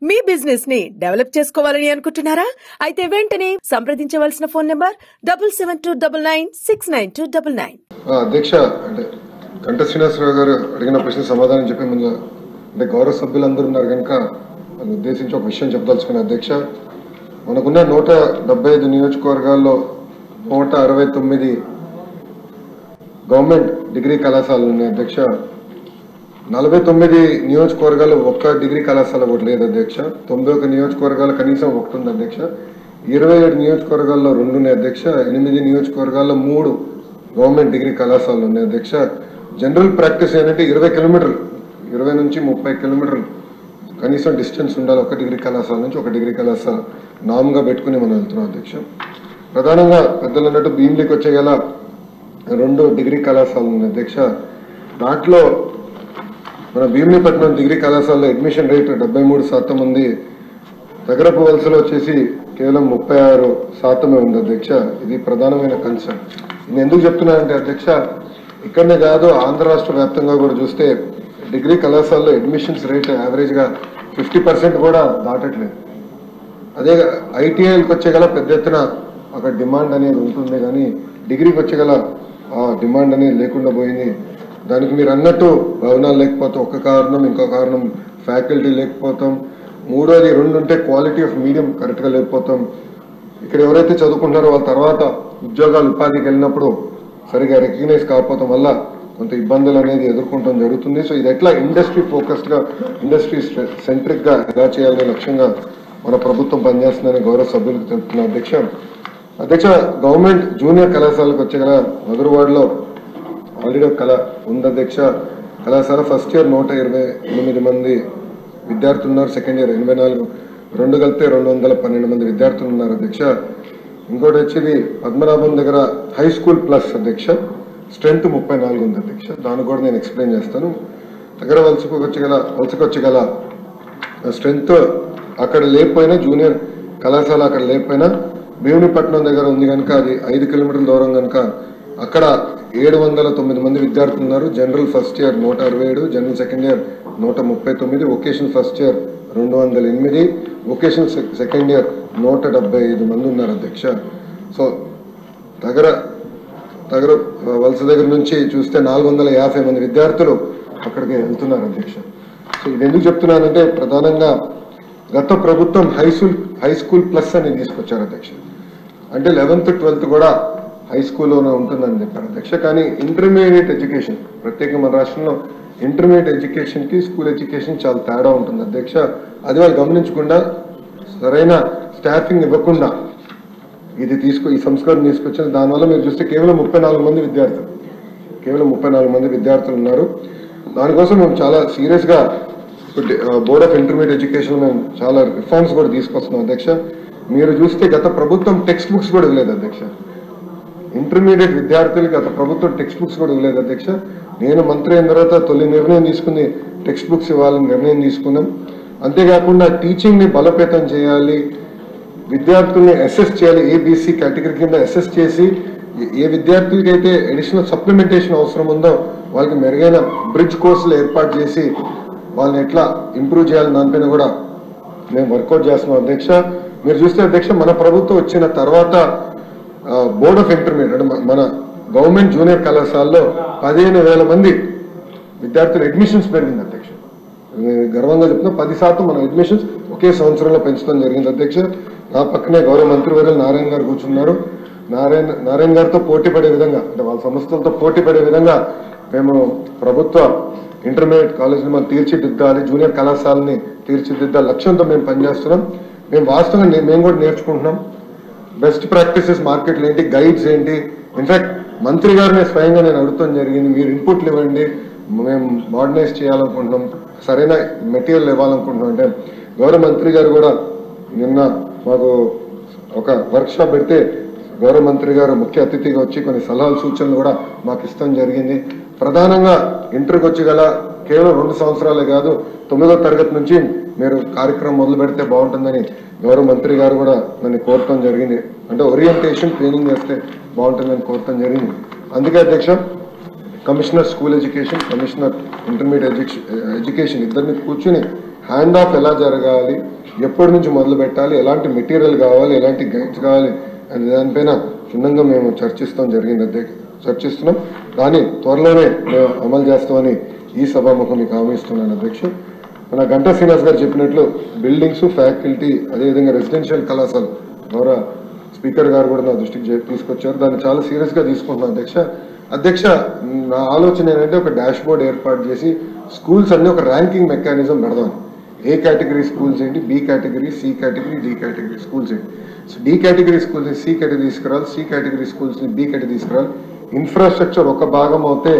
మీ business ని develop చేసుకోవాలని అనుకుంటున్నారా? అయితే వెంటనే సంప్రదించవలసిన ఫోన్ నంబర్ 7729969299. అధ్యక్ష, అంటే గంట శ్రీనివాసరావు గారు అడిగిన ప్రశ్న సమాధానం చెప్పే ముందు అంటే గౌరవ సభ్యులందరూ ఉన్నారు కనుక వాళ్ళు ఉద్దేశించి ఒక విషయం చెప్పదలుచుకున్న అధ్యక్ష, మనకున్న 175 నియోజకవర్గాల్లో 169 గవర్నమెంట్ డిగ్రీ కళాశాలలు ఉన్నాయి అధ్యక్ష. 49 నియోజకవర్గాలు ఒక్క డిగ్రీ కళాశాల ఒకటి లేదు అధ్యక్ష. 91 నియోజకవర్గాలు కనీసం ఒకటి ఉంది అధ్యక్ష. 27 నియోజకవర్గాల్లో 2 ఉన్నాయి అధ్యక్ష. 8 నియోజకవర్గాల్లో 3 గవర్నమెంట్ డిగ్రీ కళాశాలలు ఉన్నాయి అధ్యక్ష. జనరల్ ప్రాక్టీస్ ఏంటంటే 20 కిలోమీటర్లు, 20 నుంచి 30 కిలోమీటర్లు కనీసం డిస్టెన్స్ ఉండాలి ఒక డిగ్రీ కళాశాల నుంచి ఒక డిగ్రీ కళాశాల నామ్గా పెట్టుకుని మనం వెళ్తున్నాం అధ్యక్ష. ప్రధానంగా పెద్దలు అన్నట్టు భీమిలికి వచ్చే గల 2 డిగ్రీ కళాశాలలు ఉన్నాయి అధ్యక్ష. దాంట్లో మన భీమిలీపట్నం డిగ్రీ కళాశాలలో అడ్మిషన్ రేట్ 73% ఉంది. దగ్గరపు వలసలో వచ్చేసి కేవలం 36% ఉంది అధ్యక్ష. ఇది ప్రధానమైన కన్సర్న్. నేను ఎందుకు చెప్తున్నానంటే అధ్యక్ష, ఇక్కడనే కాదు ఆంధ్ర రాష్ట్ర వ్యాప్తంగా కూడా చూస్తే డిగ్రీ కళాశాలలో అడ్మిషన్స్ రేట్ యావరేజ్గా 50% కూడా దాటట్లేదు. అదే ఐటీఐలకు వచ్చే గల పెద్ద ఎత్తున అక్కడ డిమాండ్ అనేది ఉంటుంది, కానీ డిగ్రీకి వచ్చే గల డిమాండ్ అనేది లేకుండా పోయింది. దానికి మీరు అన్నట్టు భవనాలు లేకపోతే ఒక కారణం, ఇంకో కారణం ఫ్యాకల్టీ లేకపోతాం, మూడోది 2 ఉంటే క్వాలిటీ ఆఫ్ మీడియం కరెక్ట్గా లేకపోతాం. ఇక్కడ ఎవరైతే చదువుకుంటున్నారో వాళ్ళ తర్వాత ఉద్యోగాలు ఉపాధికి వెళ్ళినప్పుడు సరిగా రికగ్నైజ్ కాకపోవడం వల్ల కొంత ఇబ్బందులు అనేది ఎదుర్కొంటాం జరుగుతుంది. సో ఇది ఎట్లా ఇండస్ట్రీ ఫోకస్డ్గా, ఇండస్ట్రీ సెంట్రిక్గా ఎలా చేయాలనే లక్ష్యంగా మన ప్రభుత్వం పనిచేస్తుందని గౌరవ సభ్యులకు తెలుపుతున్న అధ్యక్ష. గవర్నమెంట్ జూనియర్ కళాశాలకు వచ్చే గల మధురవాడలో ఆల్రెడీ ఒక కళ ఉంది అధ్యక్ష. కళాశాల ఫస్ట్ ఇయర్ 128 మంది విద్యార్థులు ఉన్నారు. సెకండ్ ఇయర్ 84, 2 కలిపితే 212 మంది విద్యార్థులు ఉన్నారు అధ్యక్ష. ఇంకోటి వచ్చేది పద్మనాభం దగ్గర హై స్కూల్ ప్లస్ అధ్యక్ష, స్ట్రెంత్ 34 ఉంది అధ్యక్ష. దాన్ని కూడా నేను ఎక్స్ప్లెయిన్ చేస్తాను. దగ్గర వలసకు వచ్చగల స్ట్రెంత్ అక్కడ లేకపోయినా, జూనియర్ కళాశాల అక్కడ లేకపోయినా భీమిలీపట్నం దగ్గర ఉంది కనుక అది 5 కిలోమీటర్ల దూరం కనుక అక్కడ 709 మంది విద్యార్థులు ఉన్నారు. General first year 167, general second year 139, vocational first year 208, vocational second year 175 మంది ఉన్నారు అధ్యక్ష. సో దగ్గర వలస దగ్గర నుంచి చూస్తే 450 మంది విద్యార్థులు అక్కడికి వెళ్తున్నారు అధ్యక్ష. సో ఇది ఎందుకు చెప్తున్నానంటే ప్రధానంగా గత ప్రభుత్వం హై స్కూల్ ప్లస్ అని తీసుకొచ్చారు అధ్యక్ష. అంటే 11th 12th కూడా హై స్కూల్లోనే ఉంటుందని చెప్పారు అధ్యక్ష. కానీ ఇంటర్మీడియట్ ఎడ్యుకేషన్, ప్రత్యేకంగా మన రాష్ట్రంలో ఇంటర్మీడియట్ ఎడ్యుకేషన్కి స్కూల్ ఎడ్యుకేషన్ చాలా తేడా ఉంటుంది అధ్యక్ష. అది వాళ్ళు గమనించకుండా సరైన స్టాఫింగ్ ఇవ్వకుండా ఈ సంస్కరణ తీసుకొచ్చిన దానివల్ల మీరు చూస్తే కేవలం 34 మంది విద్యార్థులు ఉన్నారు. దానికోసం మేము చాలా సీరియస్గా బోర్డ్ ఆఫ్ ఇంటర్మీడియట్ ఎడ్యుకేషన్ మేము చాలా రిఫార్మ్స్ కూడా తీసుకొస్తున్నాం అధ్యక్ష. మీరు చూస్తే గత ప్రభుత్వం టెక్స్ట్ బుక్స్ కూడా ఇవ్వలేదు అధ్యక్ష. ఇంటర్మీడియట్ విద్యార్థులకి గత ప్రభుత్వం టెక్స్ట్ బుక్స్ కూడా ఇవ్వలేదు అధ్యక్ష. నేను మంత్రి అయిన తర్వాత తొలి నిర్ణయం తీసుకుని టెక్స్ట్ బుక్స్ ఇవ్వాలని నిర్ణయం తీసుకున్నాం. అంతేకాకుండా టీచింగ్ని బలోపేతం చేయాలి, విద్యార్థుల్ని అసెస్ చేయాలి, ఏబీసీ కేటగిరీ కింద అసెస్ చేసి ఏ విద్యార్థులకి అయితే అడిషనల్ సప్లిమెంటేషన్ అవసరం ఉందో వాళ్ళకి మెరుగైన బ్రిడ్జ్ కోర్సులు ఏర్పాటు చేసి వాళ్ళని ఎట్లా ఇంప్రూవ్ చేయాలని దానిపైన కూడా మేము వర్కౌట్ చేస్తున్నాం అధ్యక్ష. మీరు చూస్తే అధ్యక్ష, మన ప్రభుత్వం వచ్చిన తర్వాత బోర్డ్ ఆఫ్ ఇంటర్మీడియట్ అంటే మన గవర్నమెంట్ జూనియర్ కళాశాలలో 15,000 మంది విద్యార్థులు అడ్మిషన్స్ పెరిగింది అధ్యక్ష. గర్వంగా చెప్తున్నా 10% మన అడ్మిషన్స్ ఒకే సంవత్సరంలో పెంచడం జరిగింది అధ్యక్ష. నా పక్కనే గౌరవ మంత్రివర్యులు నారాయణ గారు కూర్చున్నారు. నారాయణ గారితో పోటీ పడే విధంగా, అంటే వాళ్ళ సంస్థలతో పోటీ పడే విధంగా మేము ప్రభుత్వ ఇంటర్మీడియట్ కాలేజీని మనం తీర్చిదిద్దాలి, జూనియర్ కళాశాలని తీర్చిదిద్దాలి లక్ష్యంతో మేము పనిచేస్తున్నాం. మేము వాస్తవంగా మేము కూడా నేర్చుకుంటున్నాం. బెస్ట్ ప్రాక్టీసెస్ మార్కెట్లు ఏంటి, గైడ్స్ ఏంటి. ఇన్ఫాక్ట్ మంత్రి గారిని స్వయంగా నేను అడుగుతాం జరిగింది, మీరు ఇన్పుట్లు ఇవ్వండి, మేము మోడర్నైజ్ చేయాలనుకుంటున్నాం, సరైన మెటీరియల్ ఇవ్వాలనుకుంటున్నాం. అంటే గౌరవ మంత్రి గారు కూడా నిన్న మాకు ఒక వర్క్షాప్ పెడితే గౌరవ మంత్రి గారు ముఖ్య అతిథిగా వచ్చి కొన్ని సలహాలు సూచనలు కూడా మాకు ఇష్టం జరిగింది. ప్రధానంగా ఇంటర్కి వచ్చి గల కేవలం 2 సంవత్సరాలే కాదు, 9వ తరగతి నుంచి మీరు కార్యక్రమం మొదలు పెడితే బాగుంటుందని గౌరవ మంత్రి గారు కూడా నన్ను కోరటం జరిగింది. అంటే ఓరియంటేషన్ ట్రైనింగ్ చేస్తే బాగుంటుందని కోరటం జరిగింది. అందుకే అధ్యక్ష commissioner school education, commissioner intermediate education ఇద్దరిని కూర్చుని హ్యాండ్ ఆఫ్ ఎలా జరగాలి, ఎప్పటి నుంచి మొదలు పెట్టాలి, ఎలాంటి మెటీరియల్ కావాలి, ఎలాంటి గైడ్స్ కావాలి అనే దానిపైన క్షుణ్ణంగా మేము చర్చిస్తున్నాం. కానీ త్వరలోనే మేము అమలు చేస్తామని ఈ సభాముఖం మీకు హామీ ఇస్తున్నాను అధ్యక్ష. మన గంటా శ్రీనివాస్ గారు చెప్పినట్లు బిల్డింగ్స్, ఫ్యాకల్టీ, అదేవిధంగా రెసిడెన్షియల్ కళాశాల ద్వారా స్పీకర్ గారు కూడా నా దృష్టికి తీసుకొచ్చారు. దాన్ని చాలా సీరియస్గా తీసుకుంటున్నాను అధ్యక్ష. నా ఆలోచన ఏంటంటే ఒక డాష్ బోర్డ్ ఏర్పాటు చేసి స్కూల్స్ అన్ని ఒక ర్యాంకింగ్ మెకానిజం పెడదాం. ఏ కేటగిరీ స్కూల్స్ ఏంటి, B category, C category, D category schools ఏంటి. సో డి కేటగిరీ స్కూల్స్ని సి కేటగిరీ తీసుకురావాలి, సి కేటగిరీ స్కూల్స్ని బి కేటగిరీ తీసుకురావాలి. ఇన్ఫ్రాస్ట్రక్చర్ ఒక భాగం అవుతే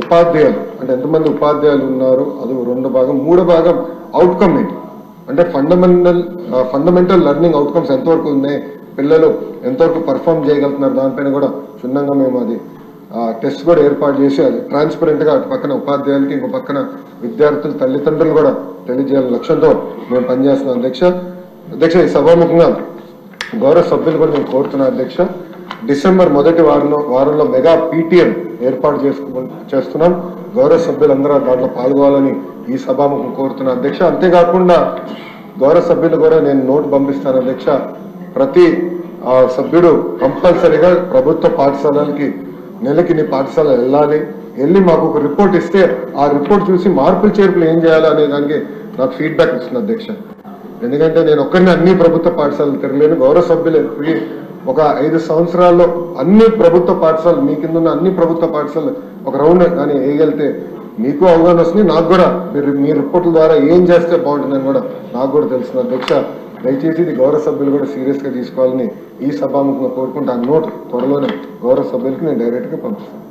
ఉపాధ్యాయులు అంటే ఎంతమంది ఉపాధ్యాయులు ఉన్నారు అది 2 భాగం, 3 భాగం అవుట్కమ్ ఏంటి అంటే ఫండమెంటల్ లెర్నింగ్ అవుట్కమ్స్ ఎంతవరకు ఉన్నాయి, పిల్లలు ఎంతవరకు పర్ఫామ్ చేయగలుగుతున్నారు, దానిపైన కూడా క్షుణ్ణంగా మేము అది టెస్ట్ కూడా ఏర్పాటు చేసి అది ట్రాన్స్పరెంట్గా అటు పక్కన ఉపాధ్యాయులకి, ఇంకో పక్కన విద్యార్థులు, తల్లిదండ్రులు కూడా తెలియజేయాలని లక్ష్యంతో మేము పనిచేస్తున్నాం అధ్యక్ష. ఈ సభాముఖంగా గౌరవ సభ్యులు కూడా నేను కోరుతున్నాను అధ్యక్ష. డిసెంబర్ మొదటి వారంలో మెగా పీటీఎం ఏర్పాటు చేస్తున్నాం. గౌరవ సభ్యులందరూ దాంట్లో పాల్గొవాలని ఈ సభాముఖం కోరుతున్నాను అధ్యక్ష. అంతేకాకుండా గౌరవ సభ్యులు కూడా నేను నోట్ పంపిస్తాను అధ్యక్ష. ప్రతి సభ్యుడు కంపల్సరీగా ప్రభుత్వ పాఠశాలలకి నెలకి పాఠశాల వెళ్ళి మాకు ఒక రిపోర్ట్ ఇస్తే ఆ రిపోర్ట్ చూసి మార్పులు చేర్పులు ఏం చేయాలి అనే దానికి నాకు ఫీడ్బ్యాక్ ఇస్తుంది అధ్యక్ష. ఎందుకంటే నేను ఒక్కరిని అన్ని ప్రభుత్వ పాఠశాలలు తిరగలేను. గౌరవ సభ్యులు ఒక 5 సంవత్సరాల్లో అన్ని ప్రభుత్వ పాఠశాలలు మీ కింద ఉన్న అన్ని ప్రభుత్వ పాఠశాలలు ఒక రౌండ్ కానీ వేయగలిగితే మీకు అవగాహన వస్తుంది, నాకు కూడా మీ రిపోర్ట్ల ద్వారా ఏం చేస్తే బాగుంటుందని కూడా నాకు కూడా తెలుస్తుంది అధ్యక్ష. దయచేసి ఇది గౌరవ సభ్యులు కూడా సీరియస్గా తీసుకోవాలని ఈ సభాముఖంగా కోరుకుంటే ఆ నోట్ త్వరలోనే గౌరవ సభ్యులకి నేను డైరెక్ట్గా పంపిస్తాను.